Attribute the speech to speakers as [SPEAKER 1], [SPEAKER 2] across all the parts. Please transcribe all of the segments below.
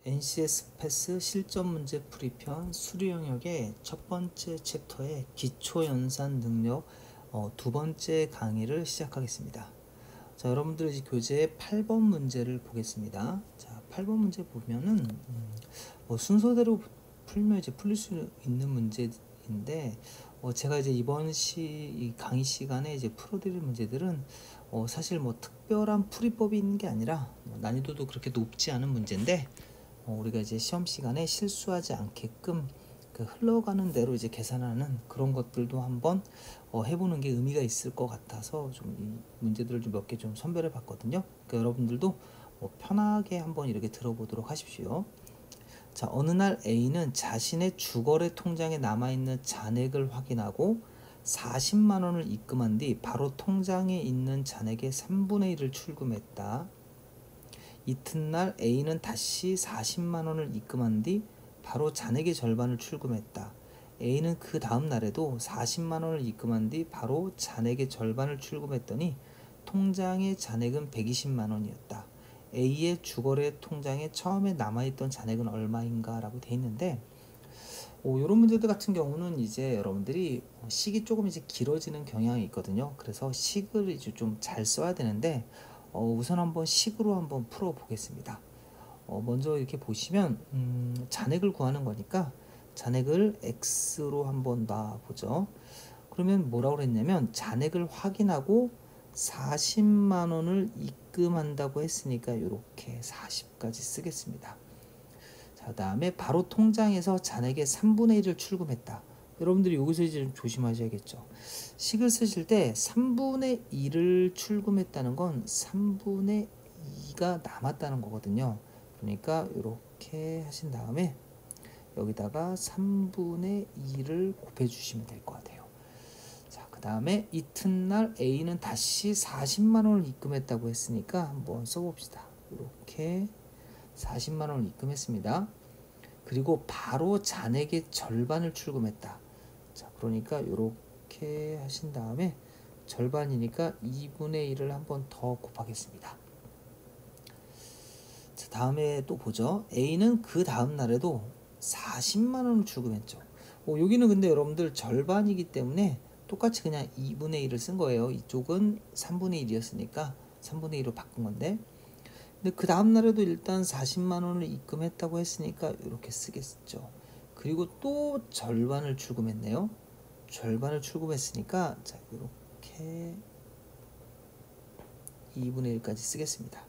[SPEAKER 1] NCS 패스 실전 문제 풀이편 수리 영역의 첫 번째 챕터의 기초 연산 능력 두 번째 강의를 시작하겠습니다. 자, 여러분들 이제 교재 8번 문제를 보겠습니다. 자, 8번 문제 보면은 순서대로 풀면 이제 풀릴 수 있는 문제인데 제가 이제 이번 이 강의 시간에 이제 풀어드릴 문제들은 사실 특별한 풀이법이 있는 게 아니라 난이도도 그렇게 높지 않은 문제인데 우리가 이제 시험 시간에 실수하지 않게끔 흘러가는 대로 이제 계산하는 그런 것들도 한번 해보는 게 의미가 있을 것 같아서 좀 이 문제들을 좀 몇 개 좀 선별해 봤거든요. 그러니까 여러분들도 편하게 한번 이렇게 들어보도록 하십시오. 자, 어느 날 A는 자신의 주거래 통장에 남아있는 잔액을 확인하고 40만 원을 입금한 뒤 바로 통장에 있는 잔액의 3분의 1을 출금했다. 이튿날 A는 다시 40만 원을 입금한 뒤 바로 잔액의 절반을 출금했다. A는 그 다음 날에도 40만 원을 입금한 뒤 바로 잔액의 절반을 출금했더니 통장의 잔액은 120만 원이었다. A의 주거래 통장에 처음에 남아있던 잔액은 얼마인가 라고 돼 있는데 이런 문제들 같은 경우는 이제 여러분들이 식이 조금 이제 길어지는 경향이 있거든요. 그래서 식을 이제 좀 잘 써야 되는데 우선 한번 식으로 한번 풀어 보겠습니다. 먼저 이렇게 보시면 잔액을 구하는 거니까 잔액을 x로 한번 놔보죠. 그러면 뭐라고 그랬냐면 잔액을 확인하고 40만 원을 입금한다고 했으니까 이렇게 40까지 쓰겠습니다. 자, 다음에 바로 통장에서 잔액의 3분의 1을 출금했다. 여러분들이 여기서 이제 좀 조심하셔야겠죠. 식을 쓰실 때 3분의 1을 출금했다는 건 3분의 2가 남았다는 거거든요. 그러니까 이렇게 하신 다음에 여기다가 3분의 2를 곱해 주시면 될 것 같아요. 자, 그 다음에 이튿날 A는 다시 40만 원을 입금했다고 했으니까 한번 써봅시다. 이렇게 40만 원을 입금했습니다. 그리고 바로 잔액의 절반을 출금했다. 자, 그러니까 이렇게 하신 다음에 절반이니까 2분의 1을 한번 더 곱하겠습니다. 자, 다음에 또 보죠. A는 그 다음 날에도 40만 원을 출금했죠. 여기는 근데 여러분들 절반이기 때문에 똑같이 그냥 2분의 1을 쓴 거예요. 이쪽은 3분의 1이었으니까 3분의 1로 바꾼 건데, 근데 그 다음 날에도 일단 40만 원을 입금했다고 했으니까 이렇게 쓰겠죠. 그리고 또 절반을 출금했네요. 절반을 출금했으니까 자, 이렇게 2분의 1까지 쓰겠습니다.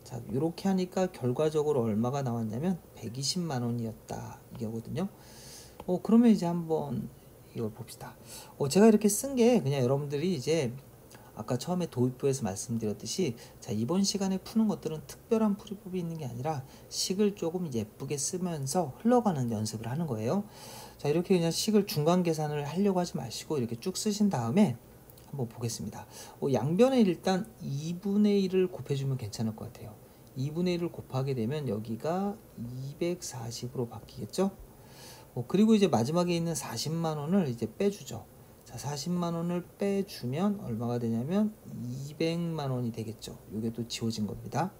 [SPEAKER 1] 자, 이렇게 하니까 결과적으로 얼마가 나왔냐면 120만 원이었다 이거거든요. 그러면 이제 한번 이걸 봅시다. 제가 이렇게 쓴 게 그냥 여러분들이 이제 아까 처음에 도입부에서 말씀드렸듯이 자, 이번 시간에 푸는 것들은 특별한 풀이법이 있는 게 아니라 식을 조금 예쁘게 쓰면서 흘러가는 연습을 하는 거예요. 자, 이렇게 그냥 식을 중간 계산을 하려고 하지 마시고 이렇게 쭉 쓰신 다음에 한번 보겠습니다. 양변에 일단 2분의 1을 곱해주면 괜찮을 것 같아요. 2분의 1을 곱하게 되면 여기가 240으로 바뀌겠죠? 그리고 이제 마지막에 있는 40만 원을 이제 빼주죠. 자, 40만 원을 빼주면 얼마가 되냐면 200만 원이 되겠죠. 이게 또 지워진 겁니다.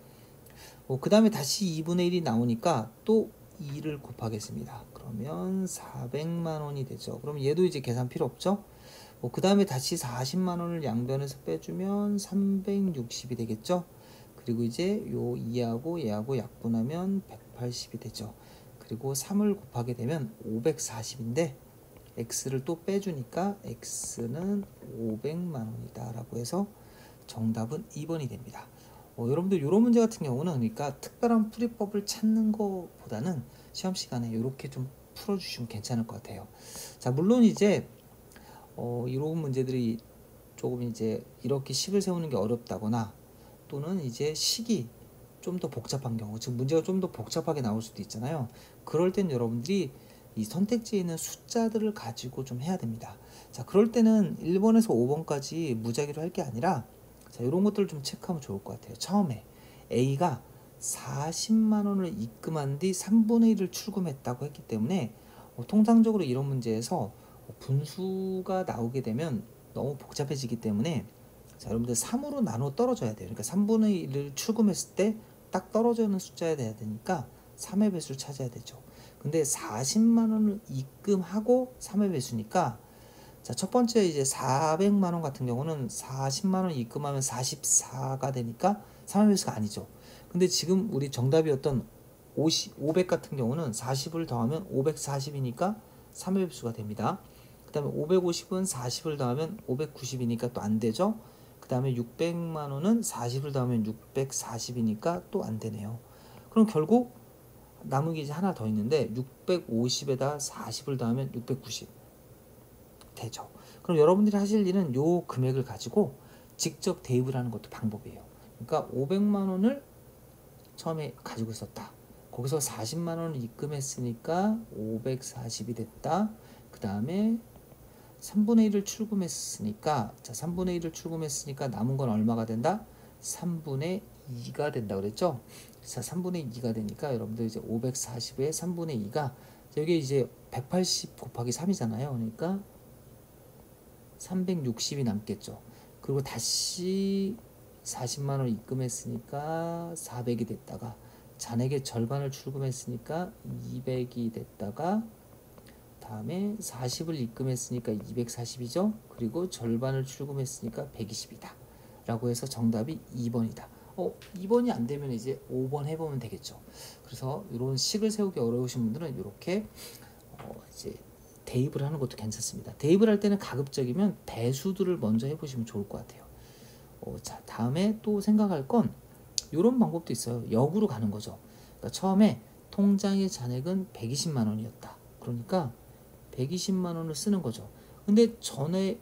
[SPEAKER 1] 그 다음에 다시 2분의 1이 나오니까 또 2를 곱하겠습니다. 그러면 400만 원이 되죠. 그럼 얘도 이제 계산 필요 없죠. 그 다음에 다시 40만 원을 양변에서 빼주면 360이 되겠죠. 그리고 이제 요 2하고 얘하고 약분하면 180이 되죠. 그리고 3을 곱하게 되면 540인데 x를 또 빼주니까 x는 500만 원이다 라고 해서 정답은 2번이 됩니다. 여러분들 이런 문제 같은 경우는 그러니까 특별한 풀이법을 찾는 것보다는 시험 시간에 이렇게 좀 풀어주시면 괜찮을 것 같아요. 자, 물론 이제 이런 문제들이 조금 이제 이렇게 식을 세우는 게 어렵다거나 또는 이제 식이 좀 더 복잡한 경우, 즉 문제가 좀 더 복잡하게 나올 수도 있잖아요. 그럴 땐 여러분들이 이 선택지에 있는 숫자들을 가지고 좀 해야 됩니다. 자, 그럴 때는 1번에서 5번까지 무작위로 할 게 아니라 자, 이런 것들을 좀 체크하면 좋을 것 같아요. 처음에 A가 40만 원을 입금한 뒤 3분의 1을 출금했다고 했기 때문에 통상적으로 이런 문제에서 분수가 나오게 되면 너무 복잡해지기 때문에 자, 여러분들 3으로 나눠 떨어져야 돼요. 그러니까 3분의 1을 출금했을 때 딱 떨어져 있는 숫자야 돼야 되니까 3회 배수를 찾아야 되죠. 근데 40만 원을 입금하고 3회 배수니까, 자, 첫 번째 이제 400만 원 같은 경우는 40만 원 입금하면 44가 되니까 3회 배수가 아니죠. 근데 지금 우리 정답이었던 500 같은 경우는 40을 더하면 540이니까 3회 배수가 됩니다. 그 다음에 550은 40을 더하면 590이니까 또 안 되죠. 그 다음에 600만 원은 40을 더하면 640이니까 또 안 되네요. 그럼 결국 남은 게 이제 하나 더 있는데 650에다 40을 더하면 690 되죠. 그럼 여러분들이 하실 일은 요 금액을 가지고 직접 대입을 하는 것도 방법이에요. 그러니까 500만 원을 처음에 가지고 있었다. 거기서 40만 원을 입금했으니까 540이 됐다. 그 다음에 3분의 1을 출금했으니까, 자, 3분의 1을 출금했으니까 남은 건 얼마가 된다? 3분의 2가 된다 그랬죠? 자, 3분의 2가 되니까 여러분들 이제 540의 3분의 2가, 여기 이제 180 곱하기 3이잖아요. 그러니까 360이 남겠죠. 그리고 다시 40만 원 입금했으니까 400이 됐다가, 잔액의 절반을 출금했으니까 200이 됐다가, 다음에 40을 입금했으니까 240이죠. 그리고 절반을 출금했으니까 120이다 라고 해서 정답이 2번이다. 2번이 안 되면 이제 5번 해보면 되겠죠. 그래서 이런 식을 세우기 어려우신 분들은 이렇게 이제 대입을 하는 것도 괜찮습니다. 대입을 할 때는 가급적이면 배수들을 먼저 해보시면 좋을 것 같아요. 자, 다음에 또 생각할 건 이런 방법도 있어요. 역으로 가는 거죠. 그러니까 처음에 통장의 잔액은 120만 원이었다. 그러니까 120만 원을 쓰는 거죠. 근데 전에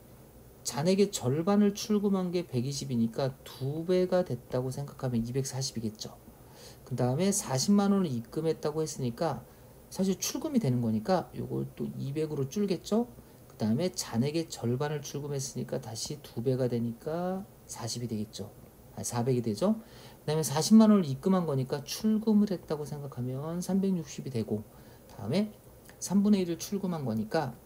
[SPEAKER 1] 잔액의 절반을 출금한 게 120이니까 2배가 됐다고 생각하면 240이겠죠. 그 다음에 40만 원을 입금했다고 했으니까 사실 출금이 되는 거니까 이걸 또 200으로 줄겠죠. 그 다음에 잔액의 절반을 출금했으니까 다시 2배가 되니까 40이 되겠죠. 400이 되죠. 그 다음에 40만 원을 입금한 거니까 출금을 했다고 생각하면 360이 되고, 다음에 3분의 1을 출금한 거니까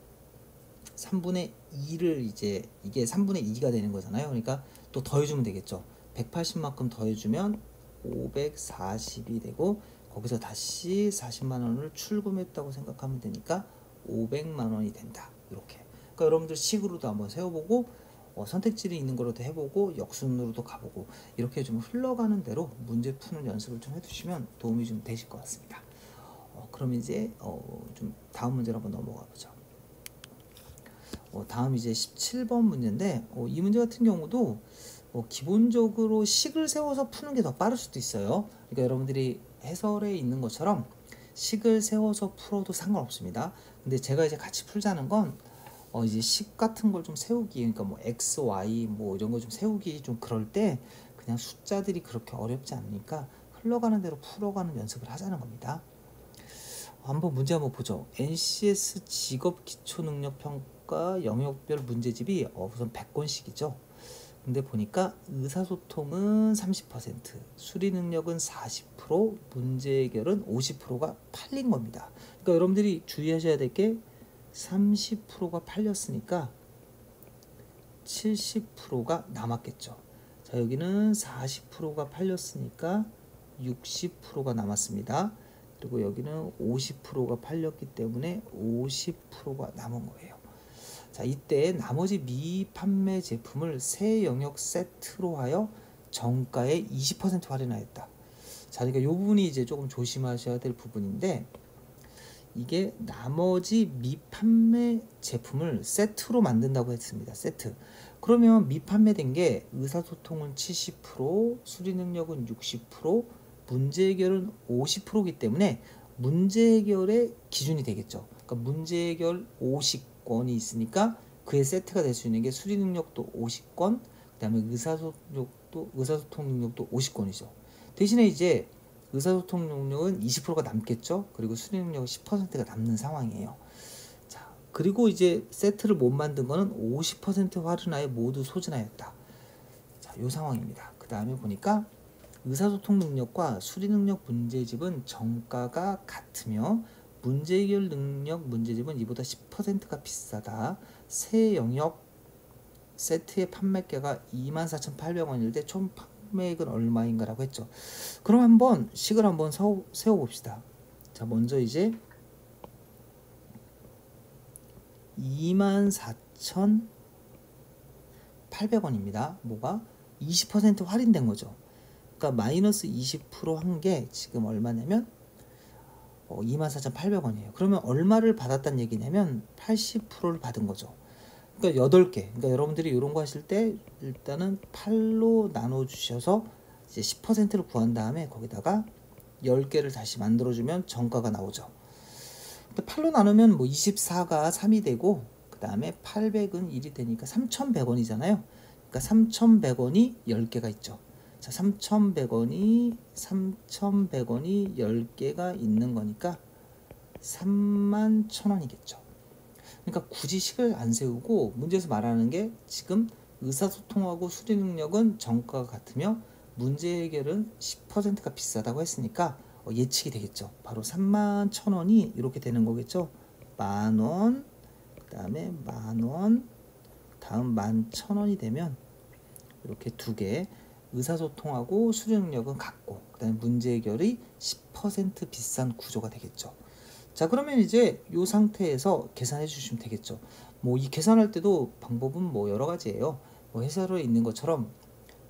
[SPEAKER 1] 3분의 2를 이제 이게 3분의 2가 되는 거잖아요. 그러니까 또 더해주면 되겠죠. 180만큼 더해주면 540이 되고, 거기서 다시 40만 원을 출금했다고 생각하면 되니까 500만 원이 된다. 이렇게. 그러니까 여러분들 식으로도 한번 세워보고, 선택지를 있는 거로도 해보고, 역순으로도 가보고, 이렇게 좀 흘러가는 대로 문제 푸는 연습을 좀 해두시면 도움이 좀 되실 것 같습니다. 그럼 이제 좀 다음 문제로 한번 넘어가 보죠. 다음 이제 17번 문제인데, 이 문제 같은 경우도 기본적으로 식을 세워서 푸는 게 더 빠를 수도 있어요. 그러니까 여러분들이 해설에 있는 것처럼 식을 세워서 풀어도 상관없습니다. 근데 제가 이제 같이 풀자는 건 이제 식 같은 걸 좀 세우기, 그러니까 뭐 x, y 뭐 이런 거 좀 세우기 좀 그럴 때 그냥 숫자들이 그렇게 어렵지 않으니까 흘러가는 대로 풀어가는 연습을 하자는 겁니다. 한번 문제 한번 보죠. NCS 직업 기초능력평가 영역별 문제집이 우선 100권씩이죠. 근데 보니까 의사소통은 30%, 수리능력은 40%, 문제 해결은 50%가 팔린 겁니다. 그러니까 여러분들이 주의하셔야 될 게 30%가 팔렸으니까 70%가 남았겠죠. 자, 여기는 40%가 팔렸으니까 60%가 남았습니다. 그리고 여기는 50%가 팔렸기 때문에 50%가 남은 거예요. 자, 이때 나머지 미판매 제품을 새 영역 세트로 하여 정가에 20% 할인하였다. 자, 그러니까 이 부분이 이제 조금 조심하셔야 될 부분인데, 이게 나머지 미판매 제품을 세트로 만든다고 했습니다. 세트. 그러면 미판매된 게 의사소통은 70%, 수리능력은 60%, 문제 해결은 50%이기 때문에 문제 해결의 기준이 되겠죠. 그러니까 문제 해결 50건이 있으니까 그의 세트가 될 수 있는 게 수리능력도 50건, 그 다음에 의사소통 능력도 50건이죠. 대신에 이제 의사소통 능력은 20%가 남겠죠. 그리고 수리능력은 10%가 남는 상황이에요. 자, 그리고 이제 세트를 못 만든 거는 50% 할인하에 모두 소진하였다. 자, 요 상황입니다. 그 다음에 보니까 의사소통 능력과 수리능력 문제집은 정가가 같으며 문제 해결 능력 문제집은 이보다 10%가 비싸다. 새 영역 세트의 판매가가 24,800원일 때 총 판매액은 얼마인가 라고 했죠. 그럼 한번 식을 한번 세워봅시다. 자, 먼저 이제 24,800원입니다. 뭐가? 20% 할인된 거죠. 그러니까 마이너스 20% 한 게 지금 얼마냐면 24,800원이에요. 그러면 얼마를 받았다는 얘기냐면 80%를 받은 거죠. 그러니까 8개. 그러니까 여러분들이 이런 거 하실 때 일단은 8로 나눠 주셔서 이제 10%를 구한 다음에 거기다가 10개를 다시 만들어 주면 정가가 나오죠. 8로 나누면 뭐 24가 3이 되고 그 다음에 800은 1이 되니까 3,100원이잖아요. 그러니까 3,100원이 10개가 있죠. 자, 3,100원이 10개가 있는 거니까 31,000원이겠죠. 그러니까 굳이 식을 안 세우고 문제에서 말하는 게 지금 의사소통하고 수리 능력은 정가가 같으며 문제 해결은 10%가 비싸다고 했으니까 예측이 되겠죠. 바로 31,000원이 이렇게 되는 거겠죠. 만원, 그 다음에 만원, 다음 11,000원이 되면 이렇게 두 개, 의사소통하고 수리 능력은 같고 그 다음에 문제 해결이 10% 비싼 구조가 되겠죠. 자, 그러면 이제 이 상태에서 계산해 주시면 되겠죠. 뭐 이 계산할 때도 방법은 뭐 여러 가지예요. 뭐 해설에 있는 것처럼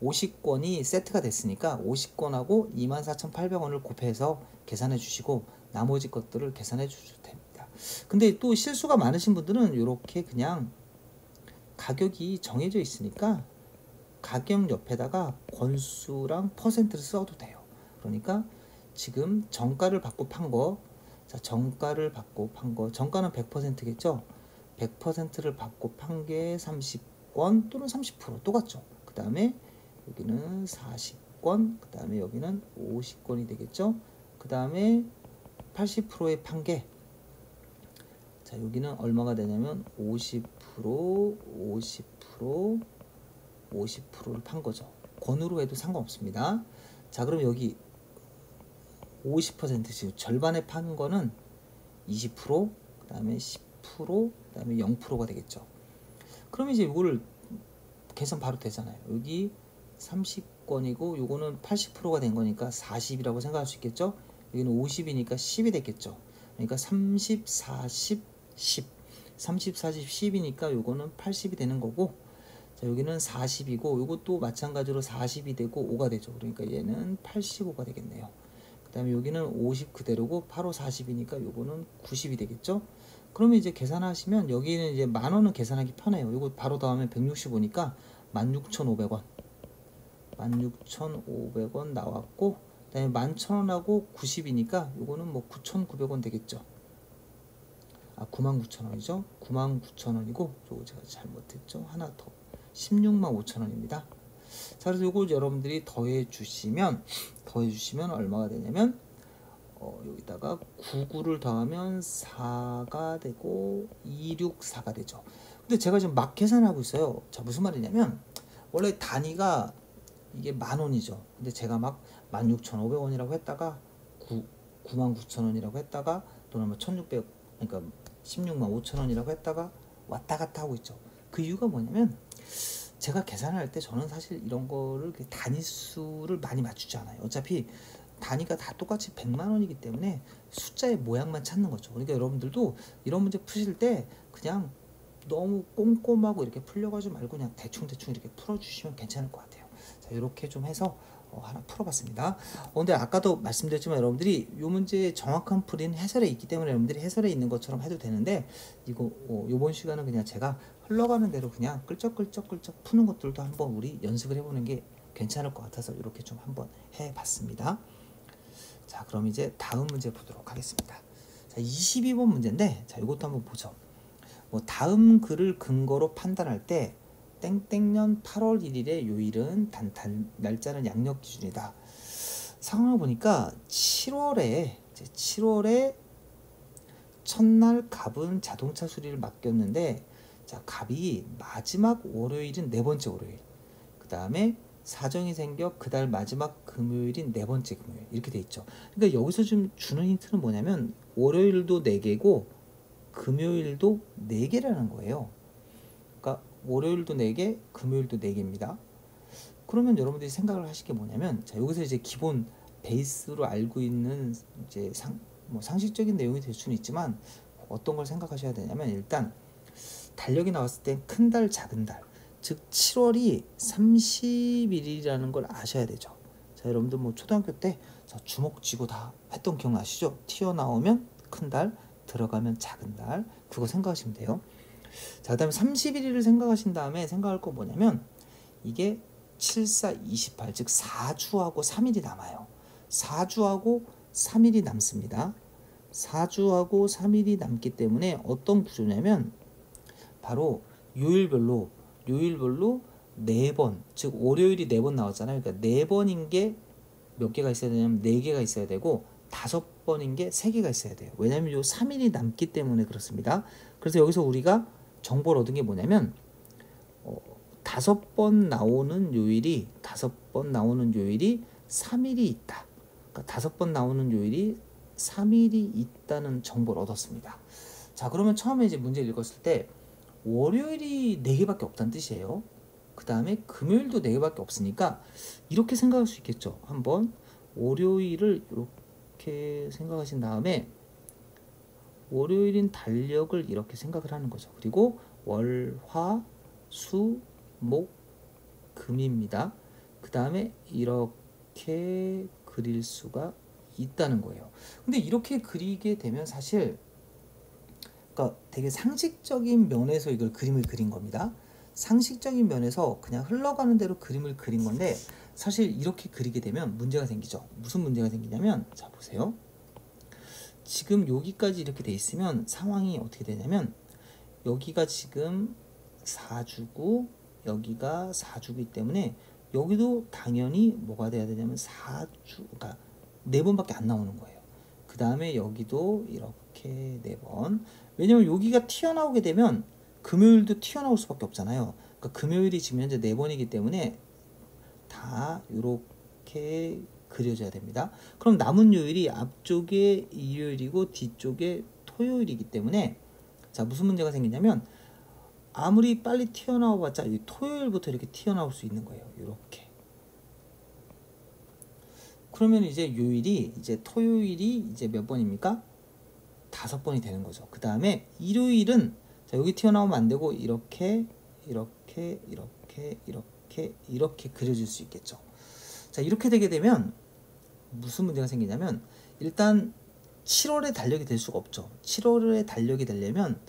[SPEAKER 1] 50권이 세트가 됐으니까 50권하고 24,800원을 곱해서 계산해 주시고 나머지 것들을 계산해 주셔도 됩니다. 근데 또 실수가 많으신 분들은 이렇게 그냥 가격이 정해져 있으니까 가격 옆에다가 권수랑 퍼센트를 써도 돼요. 그러니까 지금 정가를 받고 판 거, 자, 정가를 받고 판 거, 정가는 100%겠죠? 100%를 받고 판 게 30권 또는 30% 똑같죠? 그 다음에 여기는 40권, 그 다음에 여기는 50권이 되겠죠? 그 다음에 80%에 판 게, 자, 여기는 얼마가 되냐면 50%, 50%를 판 거죠. 권으로 해도 상관없습니다. 자, 그럼 여기 50% 지금 절반에 판 거는 20%, 그 다음에 10%, 그 다음에 0%가 되겠죠. 그럼 이제 이거를 계산 바로 되잖아요. 여기 30권이고 요거는 80%가 된 거니까 40이라고 생각할 수 있겠죠. 여기는 50이니까 10이 됐겠죠. 그러니까 30, 40, 10, 30, 40, 10이니까 요거는 80이 되는 거고, 자, 여기는 40이고 요것도 마찬가지로 40이 되고 5가 되죠. 그러니까 얘는 85가 되겠네요. 그 다음에 여기는 50 그대로고 8, 5, 40이니까 요거는 90이 되겠죠. 그러면 이제 계산하시면 여기는 이제 만원은 계산하기 편해요. 요거 바로 더하면 165니까 16,500원 16,500원 나왔고, 그 다음에 11,000원하고 90이니까 요거는 뭐 9,900원 되겠죠. 99,000원이죠. 99,000원이고 요거 제가 잘못했죠. 하나 더 165,000원입니다. 자, 그래서 요거 여러분들이 더해 주시면 얼마가 되냐면 여기다가 99를 더하면 4가 되고 264가 되죠. 근데 제가 지금 막 계산하고 있어요. 자, 무슨 말이냐면 원래 단위가 이게 만원이죠. 근데 제가 막 16,500원이라고 했다가 99,000원이라고 했다가 또는 뭐 1,600, 그러니까 165,000원이라고 했다가 왔다 갔다 하고 있죠. 그 이유가 뭐냐면 제가 계산할 때 저는 사실 이런 거를 단위수를 많이 맞추지 않아요. 어차피 단위가 다 똑같이 100만 원이기 때문에 숫자의 모양만 찾는 거죠. 그러니까 여러분들도 이런 문제 푸실 때 그냥 너무 꼼꼼하고 이렇게 풀려가지고 말고 그냥 대충 이렇게 풀어주시면 괜찮을 것 같아요. 자, 이렇게 좀 해서 하나 풀어봤습니다. 근데 아까도 말씀드렸지만 여러분들이 이 문제의 정확한 풀이는 해설에 있기 때문에 여러분들이 해설에 있는 것처럼 해도 되는데, 이거 이번 시간은 그냥 제가 흘러가는 대로 그냥 끌적끌적 푸는 것들도 한번 우리 연습을 해보는 게 괜찮을 것 같아서 이렇게 좀 한번 해봤습니다. 자, 그럼 이제 다음 문제 보도록 하겠습니다. 자, 22번 문제인데, 자, 이것도 한번 보죠. 뭐 다음 글을 근거로 판단할 때 땡땡년 8월 1일의 요일은 날짜는 양력 기준이다. 상황을 보니까 7월에 첫날 갑은 자동차 수리를 맡겼는데, 자, 갑이 마지막 월요일인 네 번째 월요일, 그 다음에 사정이 생겨 그달 마지막 금요일인 네 번째 금요일, 이렇게 돼 있죠. 그러니까 여기서 좀 주는 힌트는 뭐냐면 월요일도 4개고 금요일도 4개라는 거예요. 그러니까 월요일도 4개, 금요일도 4개입니다. 그러면 여러분들이 생각을 하실 게 뭐냐면, 자, 여기서 이제 기본 베이스로 알고 있는 이제 뭐 상식적인 내용이 될 수는 있지만 어떤 걸 생각하셔야 되냐면 일단 달력이 나왔을 때 큰 달, 작은 달, 즉 7월이 30일이라는 걸 아셔야 되죠. 자, 여러분들 뭐 초등학교 때 주먹 쥐고 다 했던 기억나시죠? 튀어나오면 큰 달, 들어가면 작은 달, 그거 생각하시면 돼요. 자, 그 다음에 31일을 생각하신 다음에 생각할 거 뭐냐면 이게 7, 4, 28, 즉 4주하고 3일이 남아요. 4주하고 3일이 남습니다. 4주하고 3일이 남기 때문에 어떤 구조냐면 바로 요일별로 4번, 즉 월요일이 4번 나왔잖아요. 그러니까 4번인 게 몇 개가 있어야 되냐면 4개가 있어야 되고 5번인 게 3개가 있어야 돼요. 왜냐면 요 3일이 남기 때문에 그렇습니다. 그래서 여기서 우리가 정보를 얻은 게 뭐냐면 5번 나오는 요일이 3일이 있다. 그러니까 5번 나오는 요일이 3일이 있다는 정보를 얻었습니다. 자, 그러면 처음에 이제 문제 읽었을 때 월요일이 4개밖에 없다는 뜻이에요. 그 다음에 금요일도 4개밖에 없으니까 이렇게 생각할 수 있겠죠. 한번 월요일을 이렇게 생각하신 다음에 월요일인 달력을 이렇게 생각을 하는 거죠. 그리고 월, 화, 수, 목, 금입니다. 그 다음에 이렇게 그릴 수가 있다는 거예요. 근데 이렇게 그리게 되면 사실 그러니까 되게 상식적인 면에서 이걸 그림을 그린 겁니다. 상식적인 면에서 그냥 흘러가는 대로 그림을 그린 건데 사실 이렇게 그리게 되면 문제가 생기죠. 무슨 문제가 생기냐면 자 보세요. 지금 여기까지 이렇게 돼 있으면 상황이 어떻게 되냐면 여기가 지금 4주고 여기가 4주기 때문에 여기도 당연히 뭐가 돼야 되냐면 4주, 그러니까 4번밖에 안 나오는 거예요. 그 다음에 여기도 이렇게 4번. 왜냐면 여기가 튀어나오게 되면 금요일도 튀어나올 수밖에 없잖아요. 그러니까 금요일이 지금 현재 4번이기 때문에 다 이렇게 그려져야 됩니다. 그럼 남은 요일이 앞쪽에 일요일이고 뒤쪽에 토요일이기 때문에 자 무슨 문제가 생기냐면 아무리 빨리 튀어나와봤자 토요일부터 이렇게 튀어나올 수 있는 거예요. 이렇게. 그러면 이제 요일이 이제 토요일이 이제 몇 번입니까? 5번이 되는 거죠. 그 다음에 일요일은 자 여기 튀어나오면 안 되고 이렇게 그려질 수 있겠죠. 자 이렇게 되게 되면 무슨 문제가 생기냐면 일단 7월에 달력이 될 수가 없죠. 7월에 달력이 되려면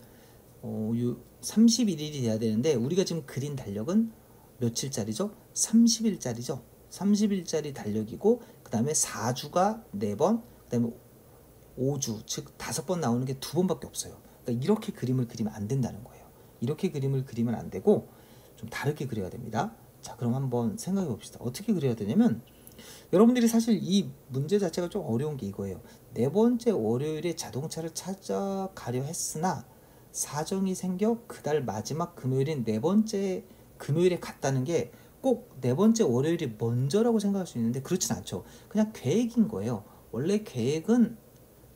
[SPEAKER 1] 31일이 돼야 되는데 우리가 지금 그린 달력은 며칠짜리죠? 30일짜리죠. 30일짜리 달력이고 그 다음에 4주가 4번, 그 다음에 5주, 즉 5번 나오는 게 2번밖에 없어요. 그러니까 이렇게 그림을 그리면 안 된다는 거예요. 이렇게 그림을 그리면 안 되고 좀 다르게 그려야 됩니다. 자, 그럼 한번 생각해 봅시다. 어떻게 그려야 되냐면 여러분들이 사실 이 문제 자체가 좀 어려운 게 이거예요. 4번째 월요일에 자동차를 찾아가려 했으나 사정이 생겨 그달 마지막 금요일인 4번째 금요일에 갔다는 게 꼭 4번째 월요일이 먼저라고 생각할 수 있는데 그렇진 않죠. 그냥 계획인 거예요. 원래 계획은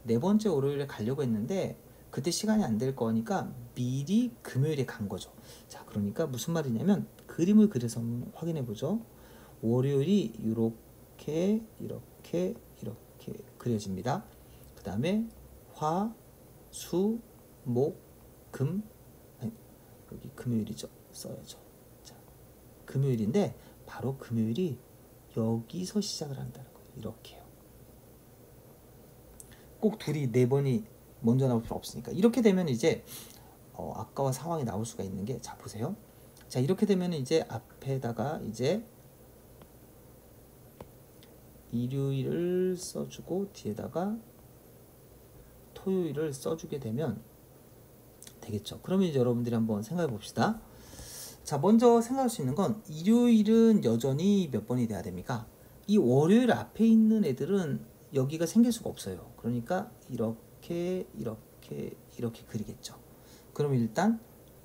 [SPEAKER 1] 4번째 월요일에 가려고 했는데 그때 시간이 안 될 거니까 미리 금요일에 간 거죠. 자, 그러니까 무슨 말이냐면 그림을 그려서 한번 확인해 보죠. 월요일이 이렇게 그려집니다. 그 다음에 화, 수, 목, 금, 아니, 여기 금요일이죠. 써야죠. 자, 금요일인데 바로 금요일이 여기서 시작을 한다는 거예요. 이렇게요. 꼭 둘이 4번이 먼저 나올 필요 없으니까 이렇게 되면 이제 아까와 상황이 나올 수가 있는 게 자 보세요. 자 이렇게 되면 이제 앞에다가 이제 일요일을 써주고 뒤에다가 토요일을 써주게 되면 되겠죠. 그러면 이제 여러분들이 한번 생각해 봅시다. 자 먼저 생각할 수 있는 건 일요일은 여전히 몇 번이 돼야 됩니까? 이 월요일 앞에 있는 애들은 여기가 생길 수가 없어요. 그러니까 이렇게 그리겠죠. 그럼 일단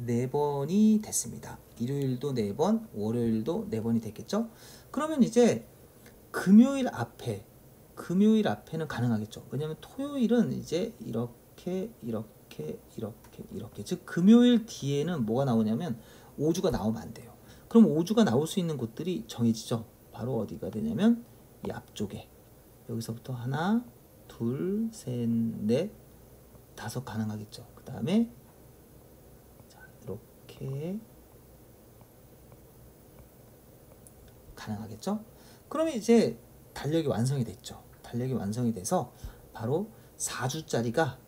[SPEAKER 1] 4번이 됐습니다. 일요일도 4번, 월요일도 4번이 됐겠죠. 그러면 이제 금요일 앞에는 가능하겠죠. 왜냐면 토요일은 이제 이렇게 즉 금요일 뒤에는 뭐가 나오냐면 5주가 나오면 안 돼요. 그럼 5주가 나올 수 있는 곳들이 정해지죠. 바로 어디가 되냐면 이 앞쪽에 여기서부터 하나, 둘, 셋, 넷, 다섯 가능하겠죠. 그 다음에 이렇게 가능하겠죠. 그러면 이제 달력이 완성이 됐죠. 달력이 완성이 돼서 바로 4주짜리가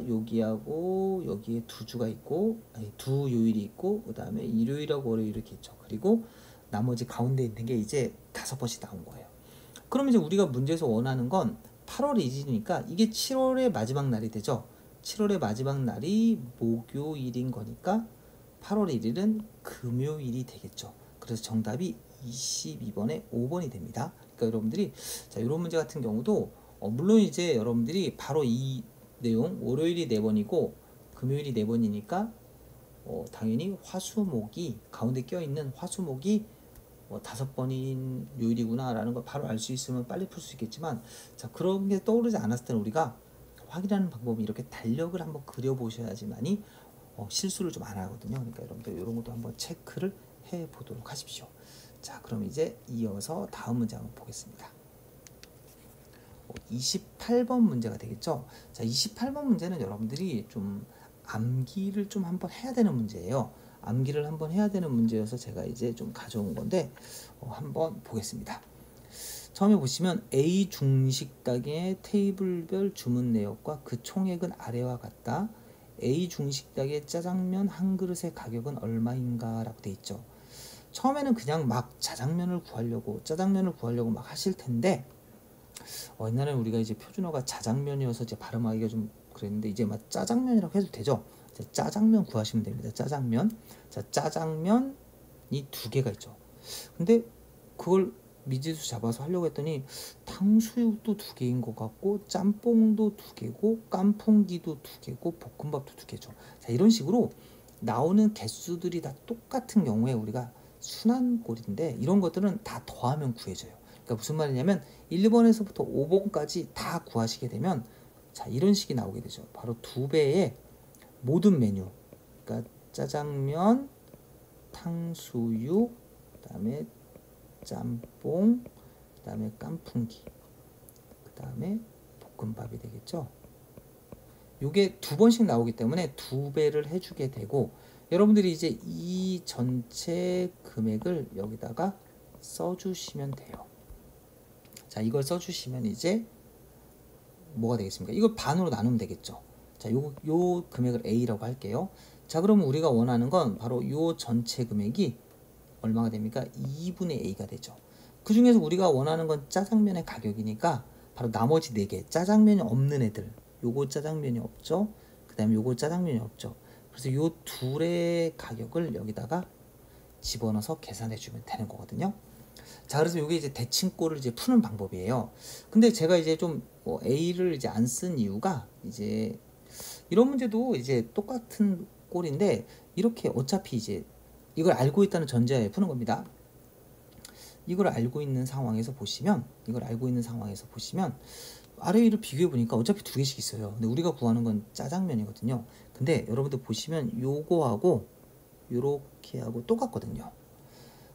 [SPEAKER 1] 여기하고 여기에 두 주가 있고, 아니, 두 요일이 있고, 그 다음에 일요일하고 월요일 이렇게 있죠. 그리고 나머지 가운데 있는 게 이제 5번씩 나온 거예요. 그럼 이제 우리가 문제에서 원하는 건 8월 1일이니까 이게 7월의 마지막 날이 되죠. 7월의 마지막 날이 목요일인 거니까 8월 1일은 금요일이 되겠죠. 그래서 정답이 22번에 5번이 됩니다. 그러니까 여러분들이 자, 이런 문제 같은 경우도 물론 이제 여러분들이 바로 이 내용 월요일이 4번이고 금요일이 4번이니까 당연히 화수목이 가운데 껴있는 화수목이 5번인 요일이구나 라는 걸 바로 알 수 있으면 빨리 풀 수 있겠지만, 자, 그런 게 떠오르지 않았을 때는 우리가 확인하는 방법이 이렇게 달력을 한번 그려보셔야지만이 실수를 좀 안 하거든요. 그러니까 여러분들 이런 것도 한번 체크를 해 보도록 하십시오. 자, 그럼 이제 이어서 다음 문제 한번 보겠습니다. 28번 문제가 되겠죠. 자, 28번 문제는 여러분들이 좀 암기를 좀 한번 해야 되는 문제예요. 암기를 한번 해야 되는 문제여서 제가 이제 좀 가져온 건데 한번 보겠습니다. 처음에 보시면 A 중식당의 테이블별 주문 내역과 그 총액은 아래와 같다. A 중식당의 짜장면 한 그릇의 가격은 얼마인가 라고 돼 있죠. 처음에는 그냥 막 짜장면을 구하려고 막 하실 텐데 옛날에는 우리가 이제 표준어가 자장면이어서 이제 발음하기가 좀 그랬는데 이제 막 짜장면이라고 해도 되죠. 짜장면 구하시면 됩니다. 짜장면. 자, 짜장면이 2개가 있죠. 근데 그걸 미지수 잡아서 하려고 했더니 탕수육도 2개인 것 같고 짬뽕도 2개고 깐풍기도 2개고 볶음밥도 2개죠. 자, 이런 식으로 나오는 개수들이 다 똑같은 경우에 우리가 순환꼴인데 이런 것들은 다 더하면 구해져요. 그러니까 무슨 말이냐면 1번에서부터 5번까지 다 구하시게 되면 자, 이런 식이 나오게 되죠. 바로 2배의 모든 메뉴, 그러니까 짜장면, 탕수육, 그 다음에 짬뽕, 그 다음에 깐풍기, 그 다음에 볶음밥이 되겠죠. 요게 2번씩 나오기 때문에 2배를 해주게 되고, 여러분들이 이제 이 전체 금액을 여기다가 써주시면 돼요. 자, 이걸 써주시면 이제 뭐가 되겠습니까? 이걸 반으로 나누면 되겠죠. 자, 요 금액을 A라고 할게요. 자, 그러면 우리가 원하는 건 바로 요 전체 금액이 얼마가 됩니까? 2분의 A가 되죠. 그 중에서 우리가 원하는 건 짜장면의 가격이니까 바로 나머지 4개, 짜장면이 없는 애들, 요거 짜장면이 없죠. 그 다음에 요거 짜장면이 없죠. 그래서 요 둘의 가격을 여기다가 집어넣어서 계산해 주면 되는 거거든요. 자, 그래서 이게 이제 대칭꼴을 이제 푸는 방법이에요. 근데 제가 이제 좀 A를 이제 안 쓴 이유가 이제 이런 문제도 이제 똑같은 꼴인데 이렇게 어차피 이제 이걸 알고 있다는 전제하에 푸는 겁니다. 이걸 알고 있는 상황에서 보시면 아래 위를 비교해 보니까 어차피 2개씩 있어요. 근데 우리가 구하는 건 짜장면이거든요. 근데 여러분들 보시면 요거하고 요렇게 하고 똑같거든요.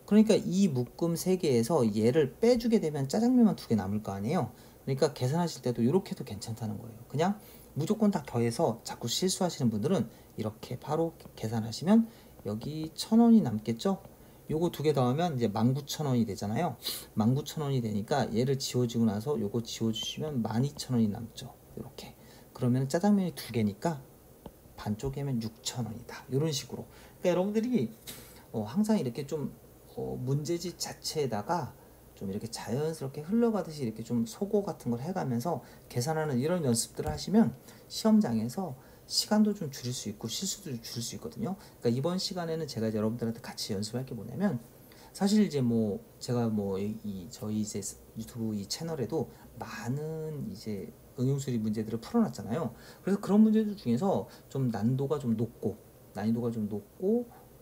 [SPEAKER 1] 그러니까 이 묶음 3개에서 얘를 빼주게 되면 짜장면만 2개 남을 거 아니에요. 그러니까 계산하실 때도 이렇게 해도 괜찮다는 거예요. 그냥 무조건 다 더해서 자꾸 실수하시는 분들은 이렇게 바로 계산하시면 여기 1,000원이 남겠죠. 요거 2개 더하면 이제 19,000원이 되잖아요. 19,000원이 되니까 얘를 지워주고 나서 요거 지워주시면 12,000원이 남죠. 이렇게. 그러면 짜장면이 2개니까 반쪽이면 6,000원이다. 이런 식으로. 그러니까 여러분들이 항상 이렇게 좀 문제집 자체에다가 좀 이렇게 자연스럽게 흘러가듯이 이렇게 좀 소고 같은 걸 해가면서 계산하는 이런 연습들을 하시면 시험장에서 시간도 좀 줄일 수 있고 실수도 좀 줄일 수 있거든요. 그러니까 이번 시간에는 제가 이제 여러분들한테 같이 연습할 게 뭐냐면 사실 이제 뭐 제가 뭐 저희 이제 유튜브 이 채널에도 많은 이제 응용수리 문제들을 풀어놨잖아요. 그래서 그런 문제들 중에서 좀 난이도가 좀 높고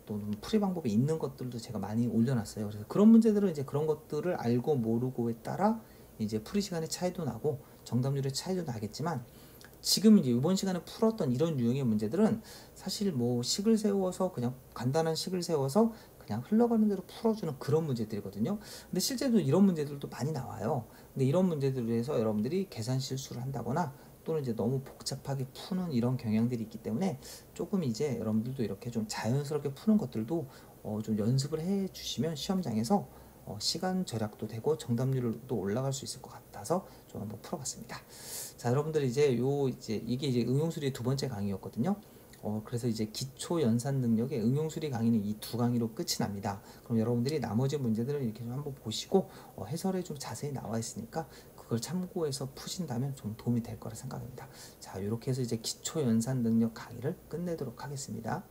[SPEAKER 1] 또 풀이 방법이 있는 것들도 제가 많이 올려놨어요. 그래서 그런 문제들은 이제 그런 것들을 알고 모르고에 따라 이제 풀이 시간의 차이도 나고 정답률의 차이도 나겠지만 지금 이제 이번 시간에 풀었던 이런 유형의 문제들은 사실 뭐 식을 세워서 그냥 간단한 식을 세워서 그냥 흘러가는 대로 풀어주는 그런 문제들이거든요. 근데 실제로 이런 문제들도 많이 나와요. 근데 이런 문제들을 위해서 여러분들이 계산 실수를 한다거나 또는 이제 너무 복잡하게 푸는 이런 경향들이 있기 때문에 조금 이제 여러분들도 이렇게 좀 자연스럽게 푸는 것들도 좀 연습을 해 주시면 시험장에서 시간 절약도 되고 정답률도 올라갈 수 있을 것 같아서 좀 한번 풀어봤습니다. 자, 여러분들 이제 이게 이제 응용수리의 두 번째 강의였거든요. 그래서 이제 기초 연산 능력의 응용수리 강의는 이 두 강의로 끝이 납니다. 그럼 여러분들이 나머지 문제들을 이렇게 좀 한번 보시고 해설에 좀 자세히 나와 있으니까 그걸 참고해서 푸신다면 좀 도움이 될 거라 생각합니다. 자, 이렇게 해서 이제 기초 연산 능력 강의를 끝내도록 하겠습니다.